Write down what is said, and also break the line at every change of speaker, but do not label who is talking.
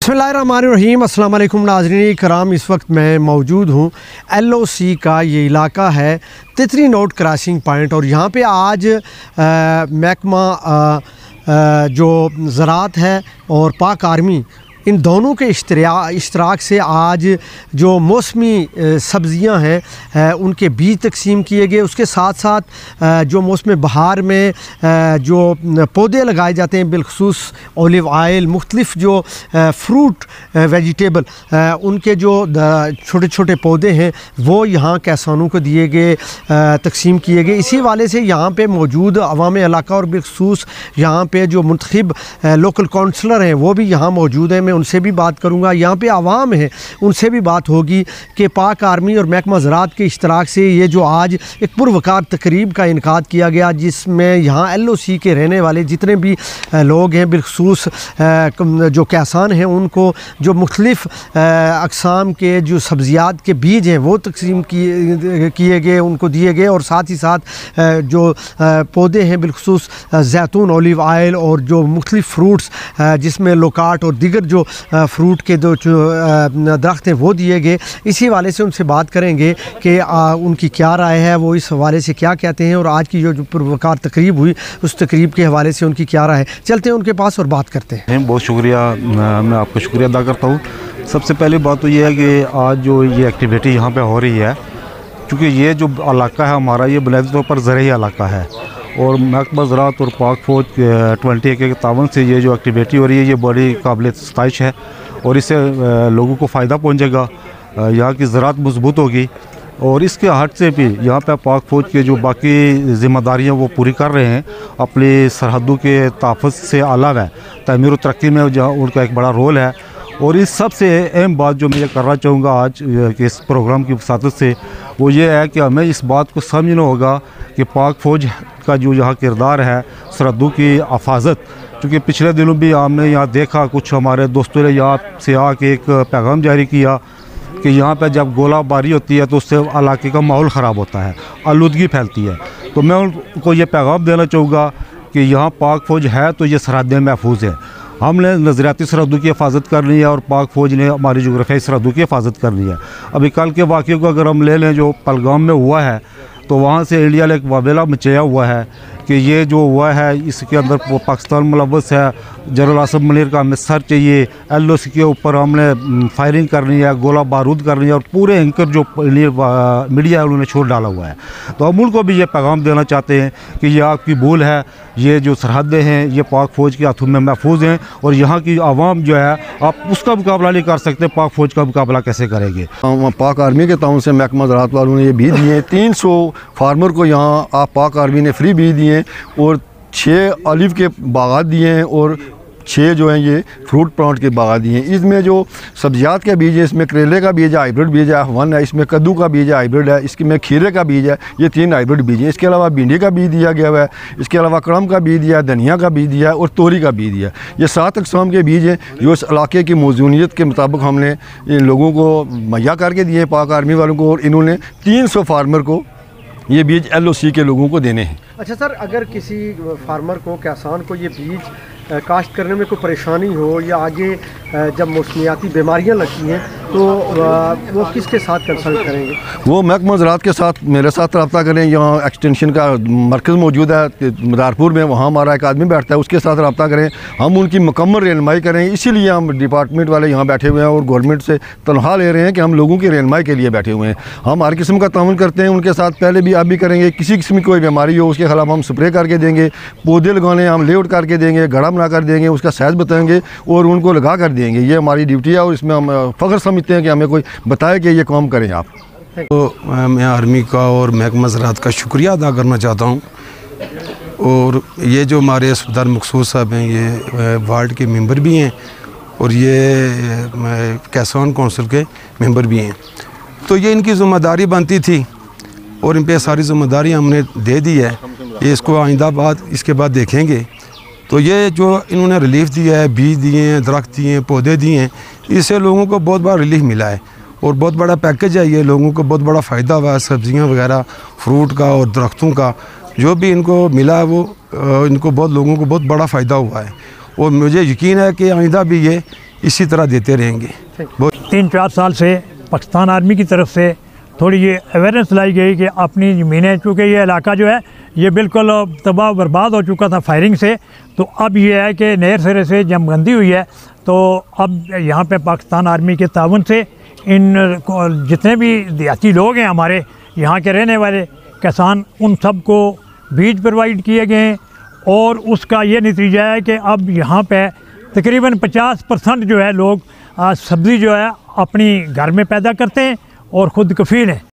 बिस्मिल्लाहिर्रहमानिर्रहीम। अस्सलाम वालेकुम नाज़रीन कराम, इस वक्त मैं मौजूद हूँ LOC का ये इलाका है तितरी नोट क्रॉसिंग पॉइंट। और यहाँ पे आज महकमा जो ज़राअत है और पाक आर्मी, इन दोनों के इश्तराक से आज जो मौसमी सब्ज़ियाँ हैं उनके बीज तकसीम किए गए। उसके साथ साथ जो मौसम बहार में जो पौधे लगाए जाते हैं, बिलखसूस ओलिव ऑयल, मुख्तलिफ जो फ्रूट वेजिटेबल उनके जो छोटे छोटे पौधे हैं वो यहाँ किसानों को दिए गए, तकसीम किए गए। इसी वाले से यहाँ पे मौजूद अवाम इलाका और बिलखसूस यहाँ पे जो मुंतखब लोकल काउंसलर हैं वो भी यहाँ मौजूद हैं। मैं उनसे भी बात करूँगा, यहाँ पे आवाम है उनसे भी बात होगी कि पाक आर्मी और महकमा ज़राअत के इश्तराक से ये जो आज एक पुरवकार तकरीब का इनकाद किया गया, जिसमें यहाँ LOC के रहने वाले जितने भी लोग हैं, बिलखसूस जो किसान हैं, उनको जो मुख्तलिफ अक़साम के जो सब्ज़ियात के बीज हैं वो तकसीम किए गए, उनको दिए गए। और साथ ही साथ जो पौधे हैं बिलखसूस जैतून, ओलिव ऑयल और जो मुख्तलिफ फ्रूट्स जिसमें लोकाट और दीगर जो फ्रूट के जो दरख्त हैं वो दिए गए। इसी हवाले से उनसे बात करेंगे कि उनकी क्या राय है, वो इस हवाले से क्या कहते हैं और आज की जो पुरवकार तकरीब हुई उस तकरीब के हवाले से उनकी क्या राय है। चलते हैं उनके पास और बात करते हैं।
बहुत शुक्रिया, मैं आपका शुक्रिया अदा करता हूँ। सबसे पहली बात तो ये है कि आज जो ये एक्टिविटी यहाँ पे हो रही है, क्योंकि ये जो इलाका है हमारा, ये बुनियादी तौर पर ज़रई इलाका है और महकमा ज़राअत और पाक फ़ौज 20 के तावन से ये जो एक्टिविटी हो रही है ये बड़ी काबिल सताइश है और इससे लोगों को फ़ायदा पहुँचेगा, यहाँ की ज़राअत मजबूत होगी। और इसके हट से भी यहाँ पे पाक फ़ौज के जो बाकी ज़िम्मेदारियाँ वो पूरी कर रहे हैं, अपनी सरहदों के तहफ़्फ़ुज़ से अलावा तमीर और तरक्की में जहाँ उनका एक बड़ा रोल है। और इस सबसे अहम बात जो मैं ये करना चाहूँगा आज के इस प्रोग्राम की वसातत से, वो ये है कि हमें इस बात को समझना होगा कि पाक फ़ौज का जो यहाँ किरदार है सरहदों की हिफाजत, क्योंकि पिछले दिनों भी हमने यहाँ देखा कुछ हमारे दोस्तों ने यहाँ से आके एक पैगाम जारी किया कि यहाँ पे जब गोलाबारी होती है तो उससे इलाके का माहौल ख़राब होता है, आलूदगी फैलती है। तो मैं उनको ये पैगाम देना चाहूँगा कि यहाँ पाक फ़ौज है तो ये सरहदें महफूज हैं। हमने नज़रियाती सरहदों की हिफाजत करनी है और पाक फ़ौज ने हमारी जोग्राफियाई सरहदों की हिफाजत करनी है। अभी कल के वाक़े को अगर हम ले लें जो पहलगाम में हुआ है, तो वहाँ से इंडिया ने एक वावेला मचाया हुआ है कि ये जो हुआ है इसके अंदर पाकिस्तान मुलव्वस है। जनरल आसिफ मुनीर का हमें सर चाहिए, LOC के ऊपर हमने फायरिंग करनी है, गोला बारूद करनी है और पूरे एंकर जो मीडिया है उन्होंने छोड़ डाला हुआ है। तो हम उनको भी ये पैगाम देना चाहते हैं कि ये आपकी भूल है, ये जो सरहदें हैं ये पाक फ़ौज के हाथों में महफूज हैं और यहाँ की आवाम जो है आप उसका मुकाबला नहीं कर सकते, पाक फ़ौज का मुकाबला कैसे करेंगे।
पाक आर्मी के ताउन से महकमा ज़राअत वालों ने ये बीज दिए, 300 फार्मर को यहाँ पाक आर्मी ने फ्री बीज दिए और 6 ऑलिव के बागात दिए हैं और 6 जो हैं ये फ्रूट प्लांट के बागात दिए हैं। इसमें जो सब्जियात का बीज है, इसमें करेले का बीज है, हाइब्रिड बीज है, 1 है, इसमें कद्दू का बीज है, हाइब्रिड है, इसमें खीरे का बीज है, ये 3 हाइब्रिड बीज हैं। इसके अलावा भिंडी का बीज दिया गया हुआ है, इसके अलावा कड़म का बीज दिया है, धनिया का बीज दिया है और तोरी का बीज दिया है। ये 7 अक़साम के बीज हैं जो इस इलाके की मौजूनियत के मुताबिक हमने इन लोगों को मुहैया करके दिए हैं, पाक आर्मी वालों को, और इन्होंने 300 फार्मर को ये बीज LOC के लोगों को देने हैं।
अच्छा सर, अगर किसी फार्मर को, किसान को ये बीज काश्त करने में कोई परेशानी हो या आगे जब मौसमियाती बीमारियां लगती हैं तो वो किसके साथ कंसल्ट करेंगे? वो
महकमा ज़राअत के साथ, मेरे साथ रब्ता करें। यहाँ एक्सटेंशन का मरकज़ मौजूद है मदारपुर में, वहाँ हमारा एक आदमी बैठता है, उसके साथ रब्ता करें, हम उनकी मुकम्मल रहनुमाई करें। इसीलिए हम डिपार्टमेंट वाले यहाँ बैठे हुए हैं और गवर्नमेंट से तनख्वाह ले रहे हैं कि हम लोगों की रहनुमाई के लिए बैठे हुए हैं। हम हर किस्म का ताउन करते हैं उनके साथ, पहले भी आप भी करेंगे। किसी किस्म की कोई बीमारी हो उसके खिलाफ हम स्प्रे करके देंगे, पौधे लगाने हम लेआउट करके देंगे, घड़ा बना कर देंगे, उसका साइज़ बताएंगे और उनको लगा कर देंगे। ये हमारी ड्यूटी है और इसमें हम फ़ख्र समझते हैं कि हमें कोई बताए कि ये काम करें आप।
तो मैं आर्मी का और महकमा ज़राअत का शुक्रिया अदा करना चाहता हूँ। और ये जो हमारे सफदर मखसूस साहब हैं ये वार्ड के मेंबर भी हैं और ये किसान कौंसिल के मेंबर भी हैं। तो ये इनकी ज़िम्मेदारी बनती थी और इन पे सारी ज़िम्मेदारी हमने दे दी है। ये इसको आइंदा बाद इसके बाद देखेंगे। तो ये जो इन्होंने रिलीफ़ दिया है, बीज दिए हैं, दरख्त दिए हैं, पौधे दिए हैं, इससे लोगों को बहुत बड़ा रिलीफ मिला है और बहुत बड़ा पैकेज है। ये लोगों को बहुत बड़ा फ़ायदा हुआ है, सब्ज़ियाँ वगैरह, फ्रूट का और दरख्तों का जो भी इनको मिला है वो इनको बहुत लोगों को बहुत बड़ा फ़ायदा हुआ है। और मुझे यकीन है कि आइंदा भी ये इसी तरह देते रहेंगे। बहुत
3-4 साल से पाकिस्तान आर्मी की तरफ से थोड़ी ये अवेयरनेस लाई गई कि अपनी ज़मीनें, चूँकि ये इलाका जो है ये बिल्कुल तबाह बर्बाद हो चुका था फायरिंग से, तो अब ये है कि नए सिरे से जमबंदी हुई है, तो अब यहाँ पे पाकिस्तान आर्मी के ताउन से इन जितने भी देहाती लोग हैं हमारे यहाँ के रहने वाले किसान, उन सब को बीज प्रोवाइड किए गए हैं और उसका ये नतीजा है कि अब यहाँ पे तकरीबन 50% जो है लोग सब्ज़ी जो है अपनी घर में पैदा करते हैं और ख़ुद कफ़ील हैं।